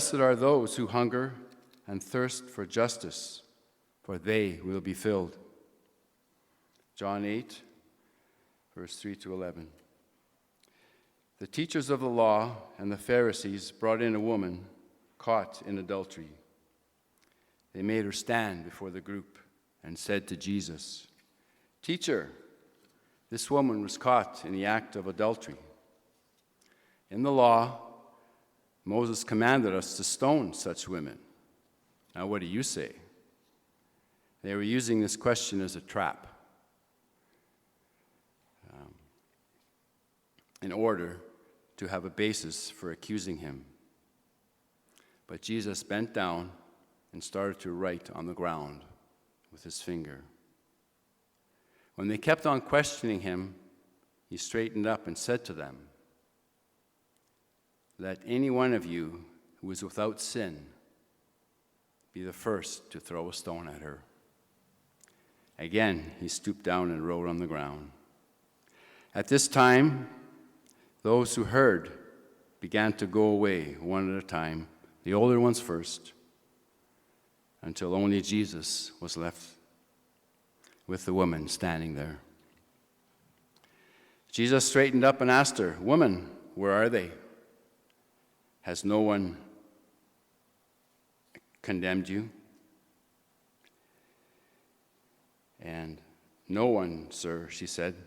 Blessed are those who hunger and thirst for justice, for they will be filled. John 8, verse 3 to 11. The teachers of the law and the Pharisees brought in a woman caught in adultery. They made her stand before the group and said to Jesus, "Teacher, this woman was caught in the act of adultery. In the law, Moses commanded us to stone such women. Now what do you say?" They were using this question as a trap in order to have a basis for accusing him. But Jesus bent down and started to write on the ground with his finger. When they kept on questioning him, he straightened up and said to them, "Let any one of you who is without sin be the first to throw a stone at her." Again, he stooped down and wrote on the ground. At this time, those who heard began to go away one at a time, the older ones first, until only Jesus was left with the woman standing there. Jesus straightened up and asked her, "Woman, where are they? Has no one condemned you?" And "No one, sir," she said.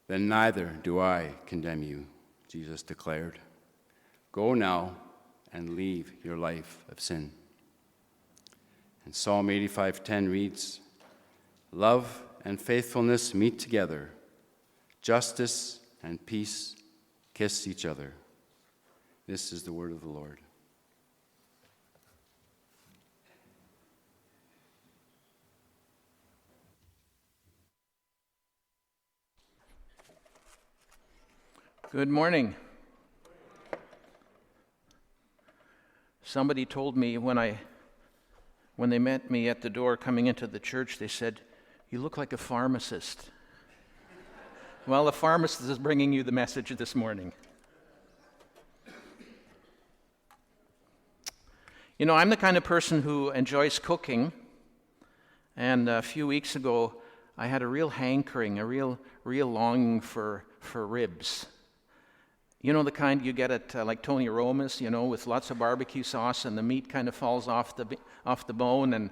"Then neither do I condemn you," Jesus declared. "Go now and leave your life of sin." And Psalm 85:10 reads, "Love and faithfulness meet together. Justice and peace kiss each other." This is the word of the Lord. Good morning. Somebody told me when they met me at the door coming into the church, they said, "You look like a pharmacist." Well, the pharmacist is bringing you the message this morning. You know, I'm the kind of person who enjoys cooking, and a few weeks ago, I had a real hankering, a real longing for ribs. You know, the kind you get at like Tony Roma's, you know, with lots of barbecue sauce, and the meat kind of falls off the bone, and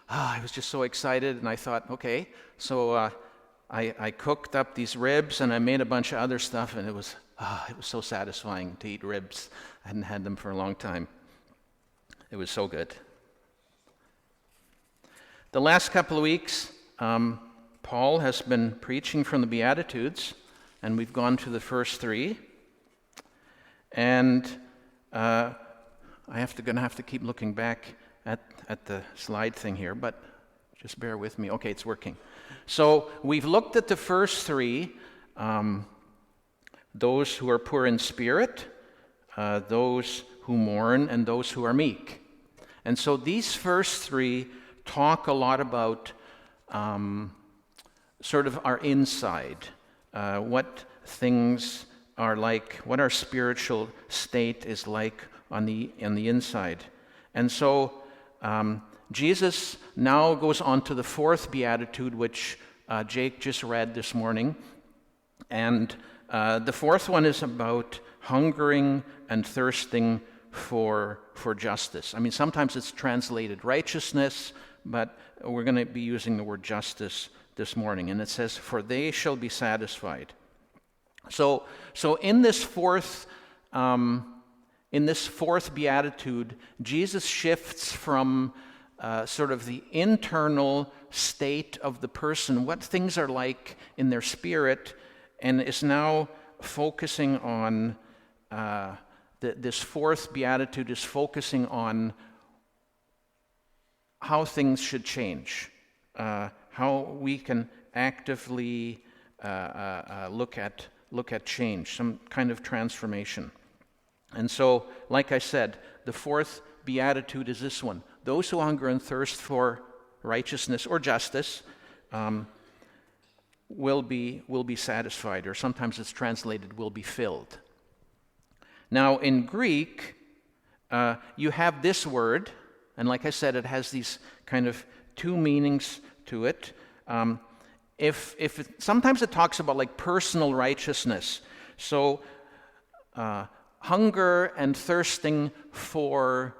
I was just so excited, and I thought, okay, so I cooked up these ribs, and I made a bunch of other stuff, and it was so satisfying to eat ribs. I hadn't had them for a long time. It was so good. The last couple of weeks, Paul has been preaching from the Beatitudes, and we've gone to the first three. And I'm going to have to keep looking back at the slide thing here, but just bear with me. Okay, it's working. So we've looked at the first three, those who are poor in spirit, those who mourn, and those who are meek. And so these first three talk a lot about sort of our inside, what things are like, what our spiritual state is like on the inside. And so Jesus now goes on to the fourth beatitude, which Jake just read this morning. And the fourth one is about hungering and thirsting for justice. I mean, sometimes it's translated righteousness, but we're going to be using the word justice this morning. And it says, "For they shall be satisfied." So in this fourth beatitude, Jesus shifts from sort of the internal state of the person, what things are like in their spirit, and is now focusing on this fourth beatitude is focusing on how things should change, how we can actively look at change, some kind of transformation. And so, like I said, the fourth beatitude is this one: those who hunger and thirst for righteousness or justice will be satisfied, or sometimes it's translated will be filled. Now, in Greek, you have this word, and like I said, it has these kind of two meanings to it. Sometimes it talks about like personal righteousness. So hunger and thirsting for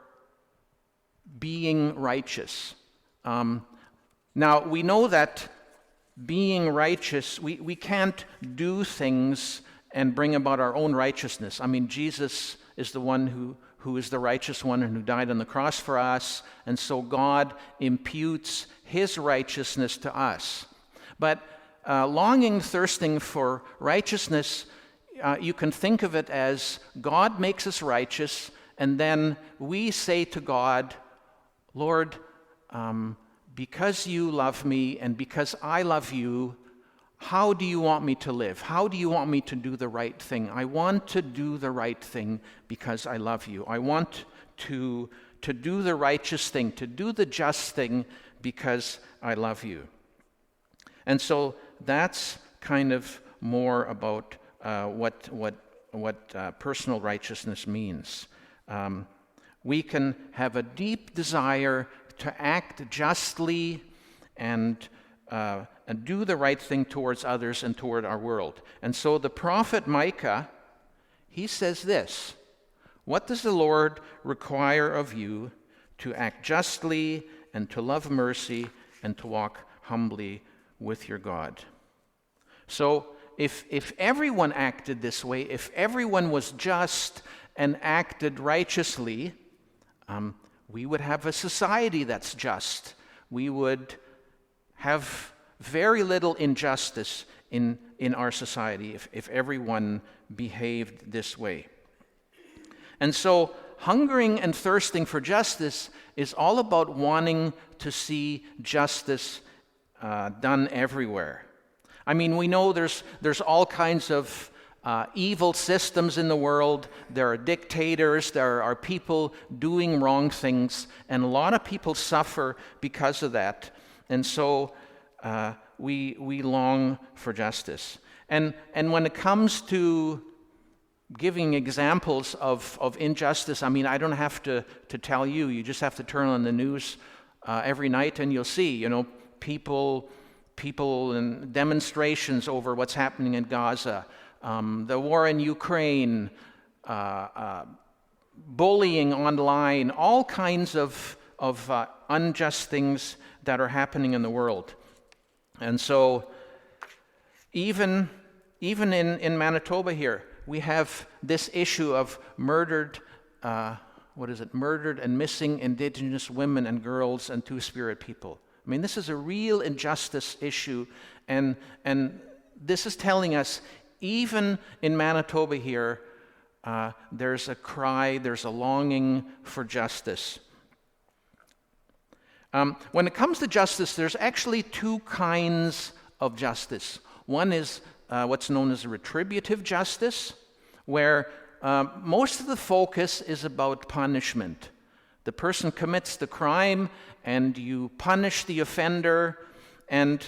being righteous. Now, we know that being righteous, we can't do things and bring about our own righteousness. I mean, Jesus is the one who is the righteous one and who died on the cross for us, and so God imputes his righteousness to us. But longing, thirsting for righteousness, you can think of it as God makes us righteous, and then we say to God, Lord, because you love me and because I love you, how do you want me to live? How do you want me to do the right thing? I want to do the right thing because I love you. I want to do the righteous thing, to do the just thing because I love you. And so that's kind of more about what personal righteousness means. We can have a deep desire to act justly and do the right thing towards others and toward our world. And so the prophet Micah, he says this: what does the Lord require of you? To act justly and to love mercy and to walk humbly with your God. So if everyone acted this way, if everyone was just and acted righteously, we would have a society that's just. We would have very little injustice in our society if everyone behaved this way. And so hungering and thirsting for justice is all about wanting to see justice done everywhere. I mean, we know there's all kinds of evil systems in the world. There are dictators, there are people doing wrong things, and a lot of people suffer because of that. And so we long for justice. And when it comes to giving examples of injustice, I mean, I don't have to tell you. You just have to turn on the news every night and you'll see, people in demonstrations over what's happening in Gaza, the war in Ukraine, bullying online, all kinds of unjust things that are happening in the world. And so even in Manitoba here, we have this issue of murdered and missing Indigenous women and girls and Two-Spirit people. I mean, this is a real injustice issue, and this is telling us, even in Manitoba here, there's a cry, there's a longing for justice. When it comes to justice, there's actually two kinds of justice. One is what's known as retributive justice, where most of the focus is about punishment. The person commits the crime, and you punish the offender, and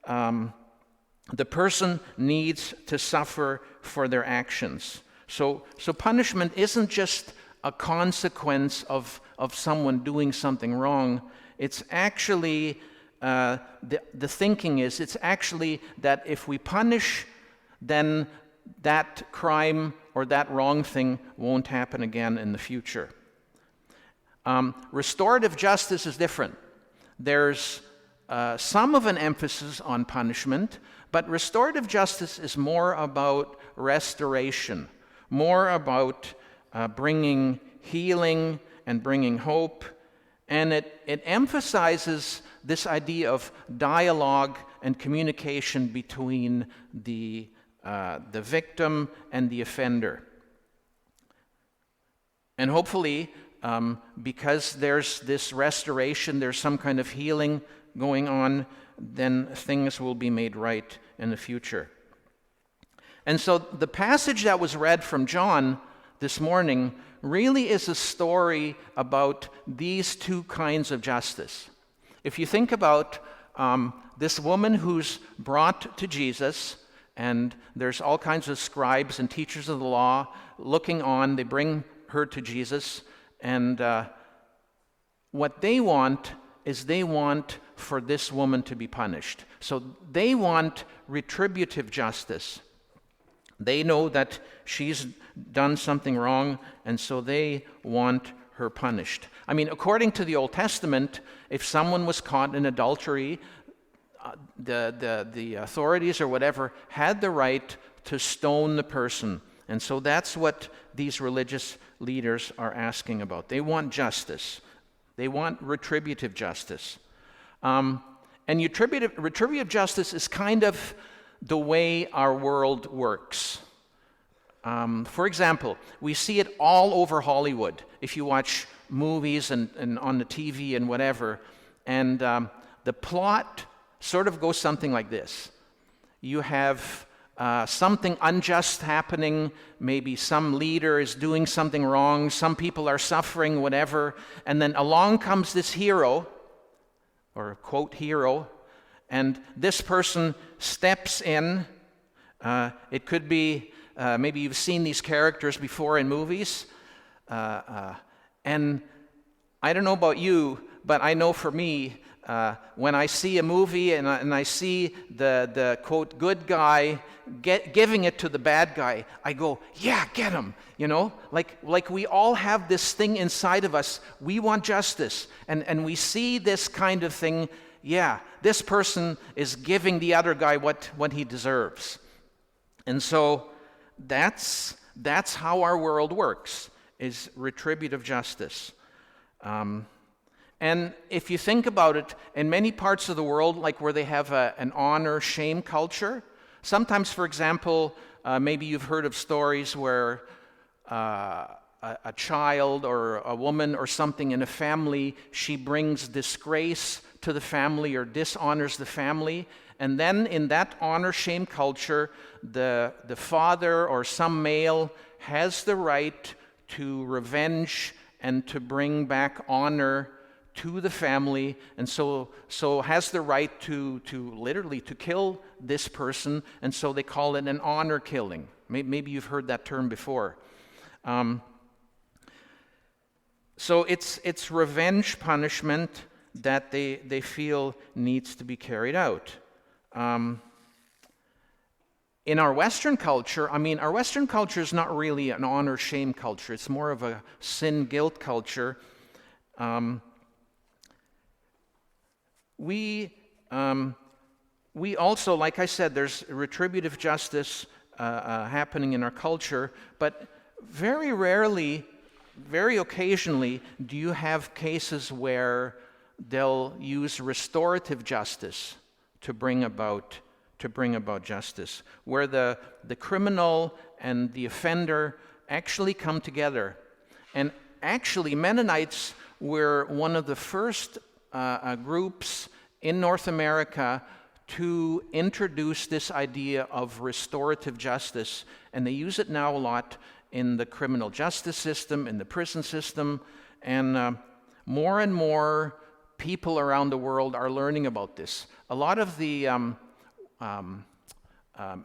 the person needs to suffer for their actions. So punishment isn't just a consequence of someone doing something wrong. It's actually, the thinking is, it's actually that if we punish, then that crime or that wrong thing won't happen again in the future. Restorative justice is different. There's some of an emphasis on punishment, but restorative justice is more about restoration, more about bringing healing and bringing hope, and it emphasizes this idea of dialogue and communication between the victim and the offender. And hopefully, because there's this restoration, there's some kind of healing going on, then things will be made right in the future. And so the passage that was read from John this morning really is a story about these two kinds of justice. If you think about this woman who's brought to Jesus, and there's all kinds of scribes and teachers of the law looking on, they bring her to Jesus, And what they want is they want for this woman to be punished. So they want retributive justice. They know that she's done something wrong, and so they want her punished. I mean, according to the Old Testament, if someone was caught in adultery, the authorities or whatever had the right to stone the person. And so that's what these religious leaders are asking about. They want justice. They want retributive justice. And retributive justice is kind of the way our world works. For example, we see it all over Hollywood. If you watch movies and on the TV and whatever, and the plot sort of goes something like this. You have something unjust happening, maybe some leader is doing something wrong, some people are suffering, whatever, and then along comes this hero, or quote hero, and this person steps in. It could be, maybe you've seen these characters before in movies, and I don't know about you, but I know for me, when I see a movie and I see the quote good guy giving it to the bad guy, I go, yeah, get him, you know? Like we all have this thing inside of us. We want justice, and we see this kind of thing. Yeah, this person is giving the other guy what he deserves. And so that's how our world works, is retributive justice. And if you think about it, in many parts of the world, like where they have an honor-shame culture, sometimes, for example, maybe you've heard of stories where a child or a woman or something in a family, she brings disgrace to the family or dishonors the family, and then in that honor-shame culture, the father or some male has the right to revenge and to bring back honor to the family, and so has the right to literally to kill this person, and so they call it an honor killing. Maybe you've heard that term before. So it's revenge punishment that they feel needs to be carried out. In our Western culture, our Western culture is not really an honor-shame culture. It's more of a sin-guilt culture. We also, like I said, there's retributive justice happening in our culture, but very rarely, very occasionally, do you have cases where they'll use restorative justice to bring about justice, where the criminal and the offender actually come together. And actually, Mennonites were one of the first groups in North America to introduce this idea of restorative justice, and they use it now a lot in the criminal justice system, in the prison system, and more people around the world are learning about this. A lot of the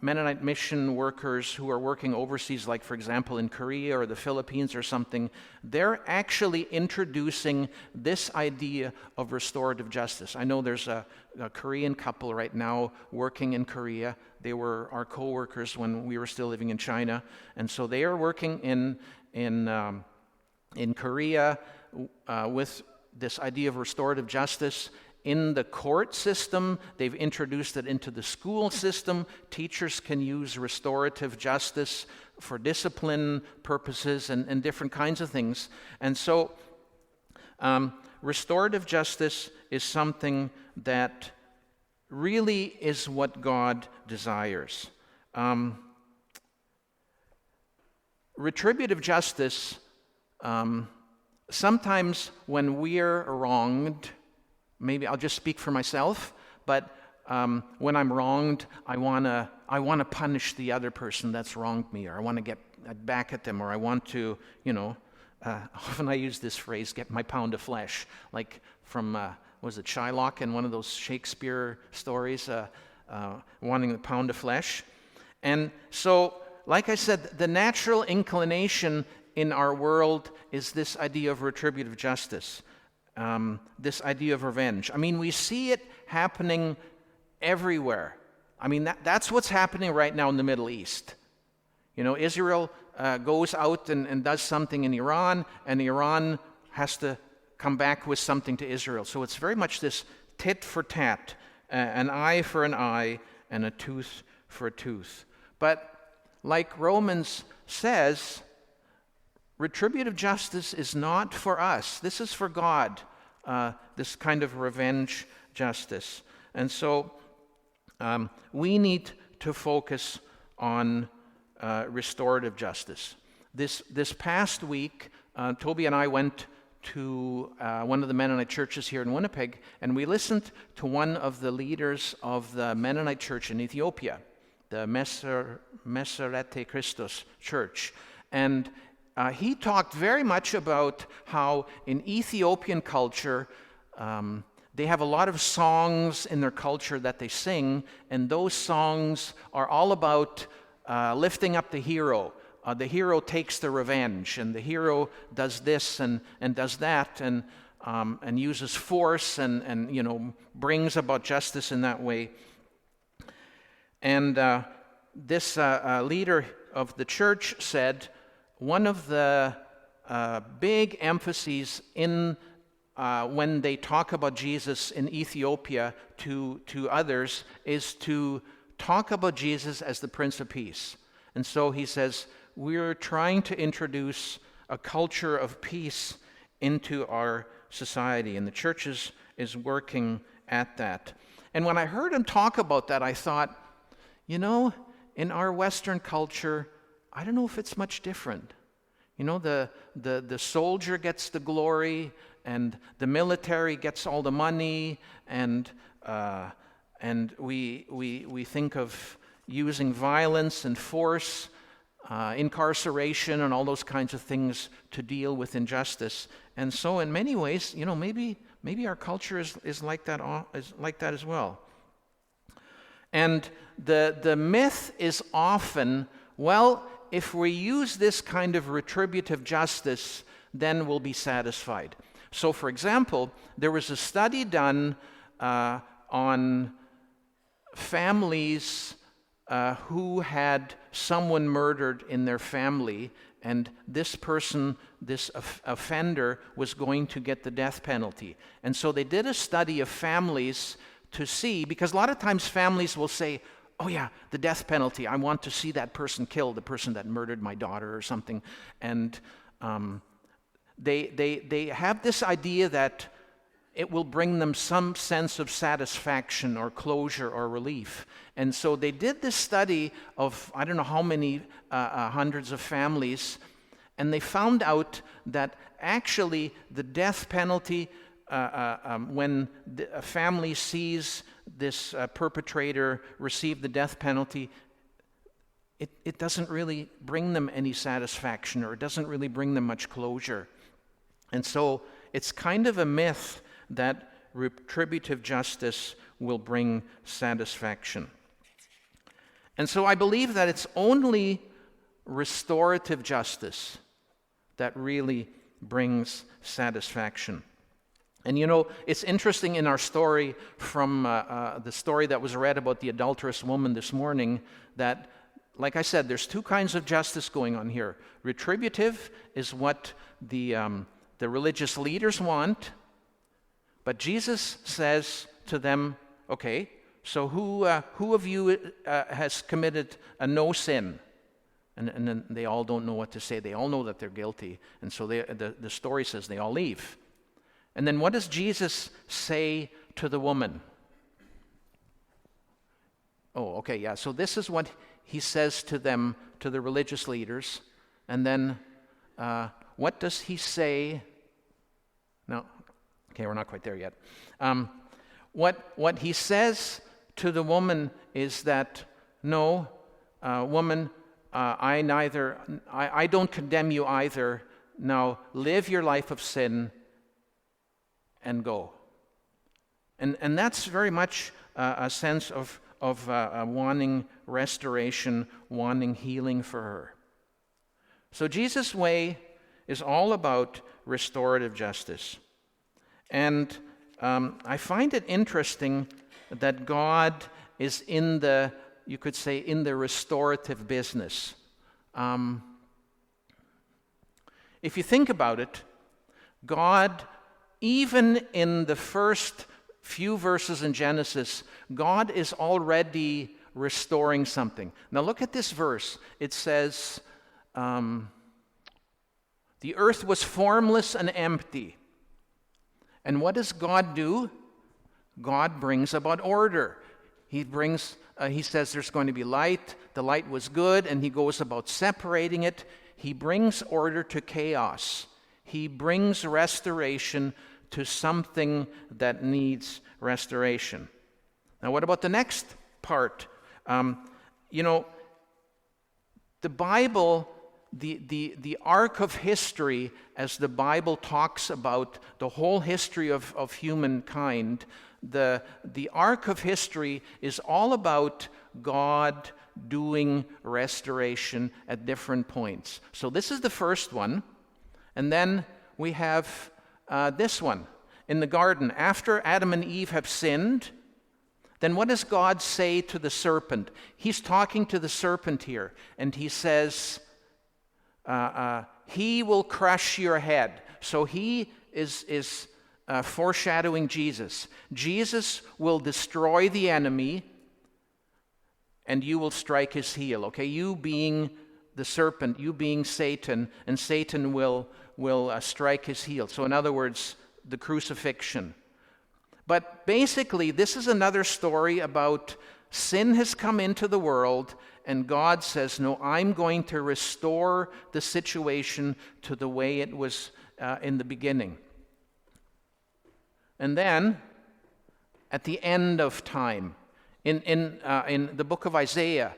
Mennonite mission workers who are working overseas, like for example in Korea or the Philippines or something, they're actually introducing this idea of restorative justice. I know there's a Korean couple right now working in Korea. They were our co-workers when we were still living in China, and so they are working in Korea with this idea of restorative justice. In the court system, they've introduced it into the school system. Teachers can use restorative justice for discipline purposes and different kinds of things. And so restorative justice is something that really is what God desires. Retributive justice, sometimes when we're wronged, maybe I'll just speak for myself, but when I'm wronged, I want to punish the other person that's wronged me, or I want to get back at them, or I want to, often I use this phrase, get my pound of flesh, like from, was it Shylock in one of those Shakespeare stories, wanting the pound of flesh. And so, like I said, the natural inclination in our world is this idea of retributive justice, this idea of revenge. I mean, we see it happening everywhere. I mean, that's what's happening right now in the Middle East. Israel goes out and does something in Iran, and Iran has to come back with something to Israel. So it's very much this tit for tat, an eye for an eye, and a tooth for a tooth. But like Romans says, retributive justice is not for us. This is for God, this kind of revenge justice. And so we need to focus on restorative justice. This past week, Toby and I went to one of the Mennonite churches here in Winnipeg, and we listened to one of the leaders of the Mennonite church in Ethiopia, the Meserete Christos church. And he talked very much about how in Ethiopian culture, they have a lot of songs in their culture that they sing, and those songs are all about lifting up the hero. The hero takes the revenge, and the hero does this and does that, and uses force and brings about justice in that way. And this leader of the church said one of the big emphases in when they talk about Jesus in Ethiopia to others is to talk about Jesus as the Prince of Peace. And so he says, we're trying to introduce a culture of peace into our society, and the church is working at that. And when I heard him talk about that, I thought, in our Western culture, I don't know if it's much different. The soldier gets the glory, and the military gets all the money, and we think of using violence and force, incarceration, and all those kinds of things to deal with injustice. And so, in many ways, maybe our culture is like that as well. And the myth is often, well, if we use this kind of retributive justice, then we'll be satisfied. So, for example, there was a study done on families who had someone murdered in their family, and this person, this offender, was going to get the death penalty. And so they did a study of families to see, because a lot of times families will say, oh yeah, the death penalty, I want to see that person killed, the person that murdered my daughter or something. And they have this idea that it will bring them some sense of satisfaction or closure or relief. And so they did this study of, I don't know how many hundreds of families, and they found out that actually the death penalty, when a family sees this perpetrator receive the death penalty, it doesn't really bring them any satisfaction, or it doesn't really bring them much closure. And so it's kind of a myth that retributive justice will bring satisfaction. And so I believe that it's only restorative justice that really brings satisfaction. And it's interesting in our story from the story that was read about the adulterous woman this morning, that, like I said, there's two kinds of justice going on here. Retributive is what the religious leaders want, but Jesus says to them, okay, so who of you has committed a no sin? And then they all don't know what to say. They all know that they're guilty. And so the story says they all leave. And then what does Jesus say to the woman? Oh, okay, yeah. So this is what he says to them, to the religious leaders. And then what does he say? No, okay, we're not quite there yet. What he says to the woman is that, no, woman, I don't condemn you either. Now live your life of sin and go. And that's very much a sense of wanting restoration, wanting healing for her. So Jesus' way is all about restorative justice. And I find it interesting that God is in the, you could say, in the restorative business. If you think about it, God, even in the first few verses in Genesis, God is already restoring something. Now look at this verse. It says, the earth was formless and empty. And what does God do? God brings about order. He says there's going to be light. The light was good, and he goes about separating it. He brings order to chaos. He brings restoration to something that needs restoration. Now, what about the next part? The Bible, the arc of history, as the Bible talks about the whole history of humankind, the arc of history is all about God doing restoration at different points. So this is the first one. And then we have this one. In the garden, after Adam and Eve have sinned, then what does God say to the serpent? He's talking to the serpent here, and he says, he will crush your head. So he is foreshadowing Jesus. Jesus will destroy the enemy, and you will strike his heel. Okay, you being the serpent, you being Satan, and Satan will strike his heel. So in other words, the crucifixion. But basically, this is another story about sin has come into the world, and God says, no, I'm going to restore the situation to the way it was in the beginning. And then, at the end of time, in the book of Isaiah,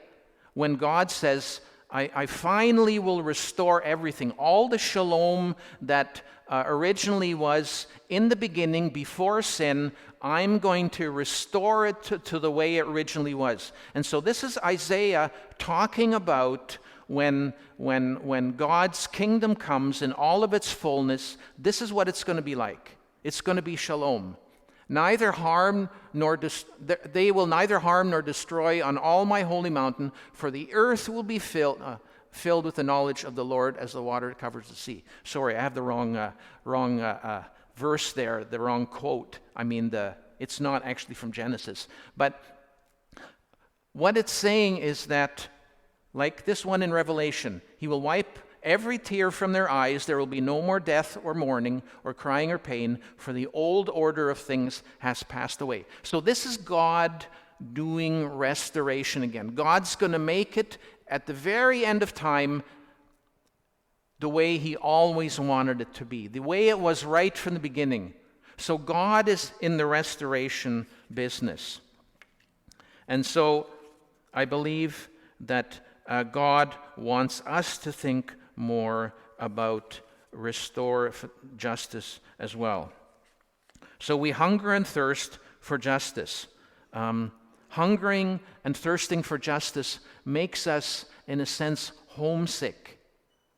when God says, I finally will restore everything, all the shalom that originally was in the beginning before sin, I'm going to restore it to the way it originally was. And so this is Isaiah talking about when God's kingdom comes in all of its fullness, this is what it's going to be like. It's going to be shalom. Neither harm nor they will neither harm nor destroy on all my holy mountain, for the earth will be filled with the knowledge of the Lord as the water covers the sea. Sorry, I have the wrong verse there, the wrong quote. I mean, it's not actually from Genesis. But what it's saying is that, like this one in Revelation, he will wipe every tear from their eyes. There will be no more death or mourning or crying or pain, for the old order of things has passed away. So this is God doing restoration again. God's going to make it at the very end of time the way he always wanted it to be, the way it was right from the beginning. So God is in the restoration business. And so I believe that God wants us to think more about restorative justice as well. So we hunger and thirst for justice. Hungering and thirsting for justice makes us, in a sense, homesick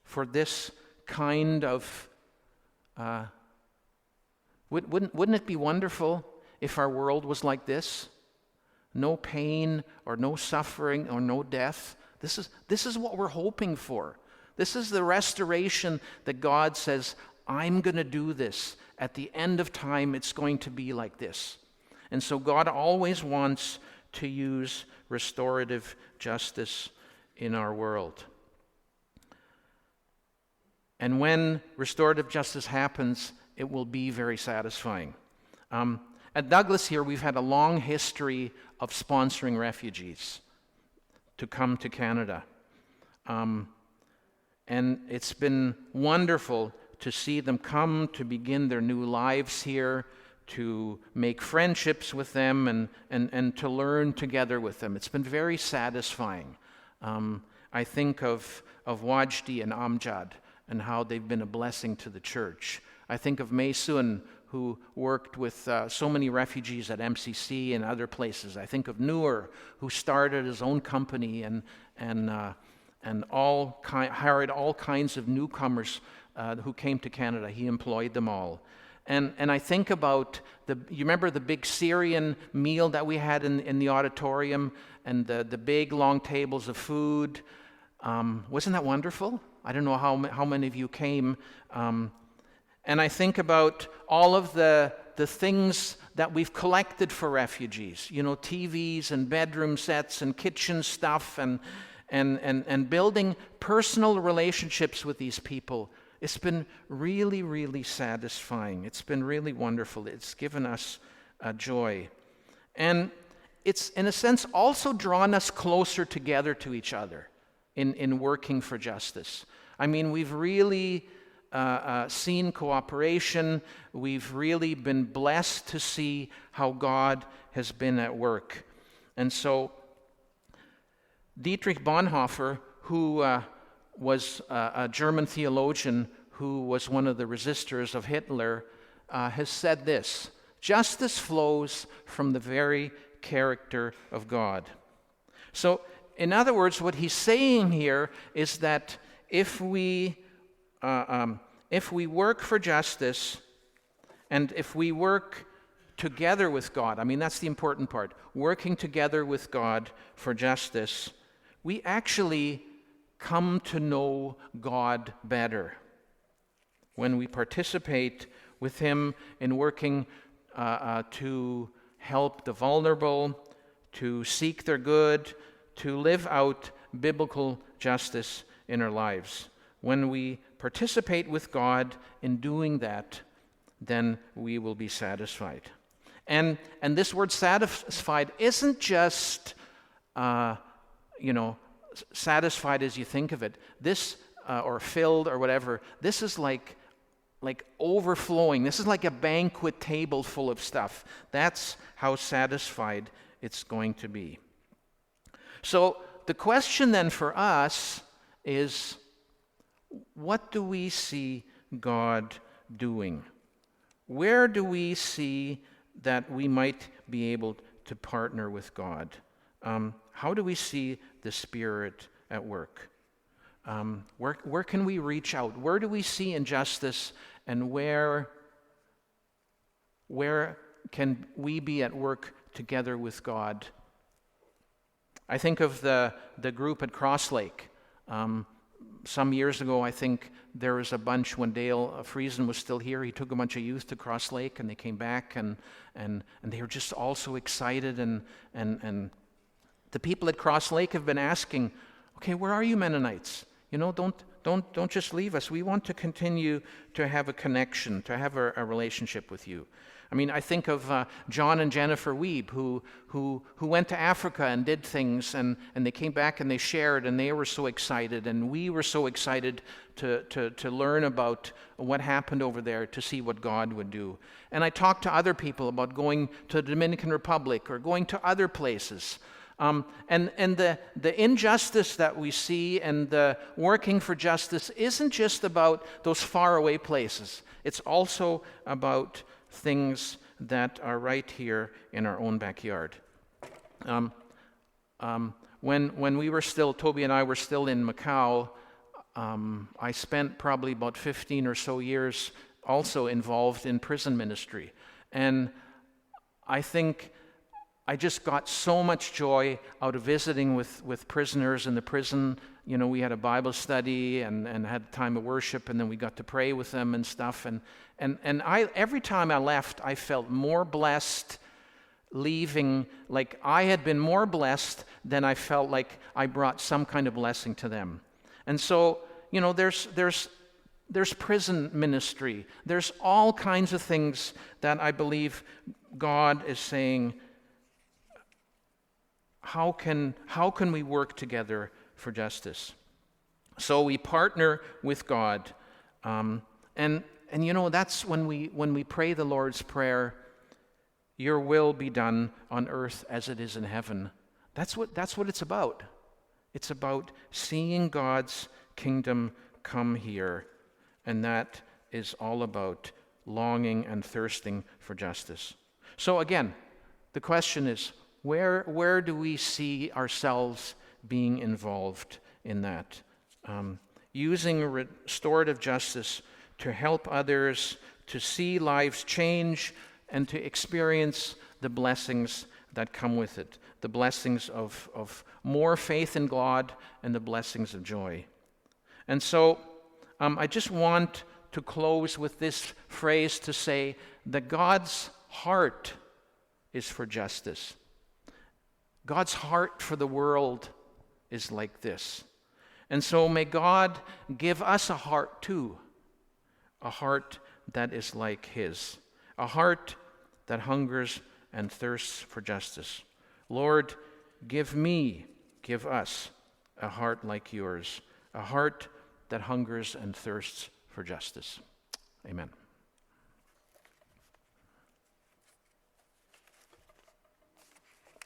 for this kind of... Wouldn't it be wonderful if our world was like this? No pain or no suffering or no death. This is what we're hoping for. This is the restoration that God says, I'm going to do this. At the end of time, it's going to be like this. And so God always wants to use restorative justice in our world. And when restorative justice happens, it will be very satisfying. At Douglas here, we've had a long history of sponsoring refugees to come to Canada. And it's been wonderful to see them come to begin their new lives here, to make friendships with them and to learn together with them. It's been very satisfying. I think of Wajdi and Amjad and how they've been a blessing to the church. I think of Maysun, who worked with so many refugees at MCC and other places. I think of Noor, who started his own company and hired all kinds of newcomers who came to Canada. He employed them all. And I think about you remember the big Syrian meal that we had in the auditorium, and the big long tables of food. Wasn't that wonderful? I don't know how many of you came. And I think about all of the things that we've collected for refugees, TVs and bedroom sets and kitchen stuff, and building personal relationships with these people. It's been really, really satisfying. It's been really wonderful. It's given us joy. And it's, in a sense, also drawn us closer together to each other in working for justice. I mean, we've really seen cooperation. We've really been blessed to see how God has been at work. And so Dietrich Bonhoeffer, who was a German theologian who was one of the resistors of Hitler, has said this: justice flows from the very character of God. So, in other words, what he's saying here is that if we work for justice, and if we work together with God, I mean, that's the important part, working together with God for justice, we actually come to know God better. When we participate with Him in working to help the vulnerable, to seek their good, to live out biblical justice in our lives. When we participate with God in doing that, then we will be satisfied. And this word satisfied isn't just, satisfied as you think of it. This, or filled or whatever, this is like overflowing. This is like a banquet table full of stuff. That's how satisfied it's going to be. So the question then for us is, what do we see God doing? Where do we see that we might be able to partner with God? How do we see the Spirit at work? Where can we reach out? Where do we see injustice, and where can we be at work together with God? I think of the group at Cross Lake. Some years ago, I think there was a bunch, when Dale Friesen was still here, he took a bunch of youth to Cross Lake, and they came back, and they were just all so excited, and the people at Cross Lake have been asking, okay, where are you Mennonites? Don't just leave us. We want to continue to have a connection, to have a relationship with you. I mean, I think of John and Jennifer Wiebe, who went to Africa and did things, and they came back and they shared, and they were so excited, and we were so excited to learn about what happened over there, to see what God would do. And I talked to other people about going to the Dominican Republic or going to other places. And the injustice that we see and the working for justice isn't just about those faraway places. It's also about things that are right here in our own backyard. When we were still, Toby and I were still in Macau, I spent probably about 15 or so years also involved in prison ministry. And I think I just got so much joy out of visiting with prisoners in the prison. We had a Bible study and had time of worship, and then we got to pray with them and stuff. And I, every time I left, I felt more blessed leaving. Like I had been more blessed than I felt like I brought some kind of blessing to them. And so, there's prison ministry. There's all kinds of things that I believe God is saying, how can we work together for justice? So we partner with God, and that's when we pray the Lord's Prayer. Your will be done on earth as it is in heaven. That's what it's about. It's about seeing God's kingdom come here, and that is all about longing and thirsting for justice. So again, the question is, where do we see ourselves being involved in that? using restorative justice to help others to see lives change and to experience the blessings that come with it, the blessings of more faith in God and the blessings of joy. And so I just want to close with this phrase to say that God's heart is for justice. God's heart for the world is like this. And so may God give us a heart too, a heart that is like His, a heart that hungers and thirsts for justice. Lord, give us a heart like yours, a heart that hungers and thirsts for justice. Amen.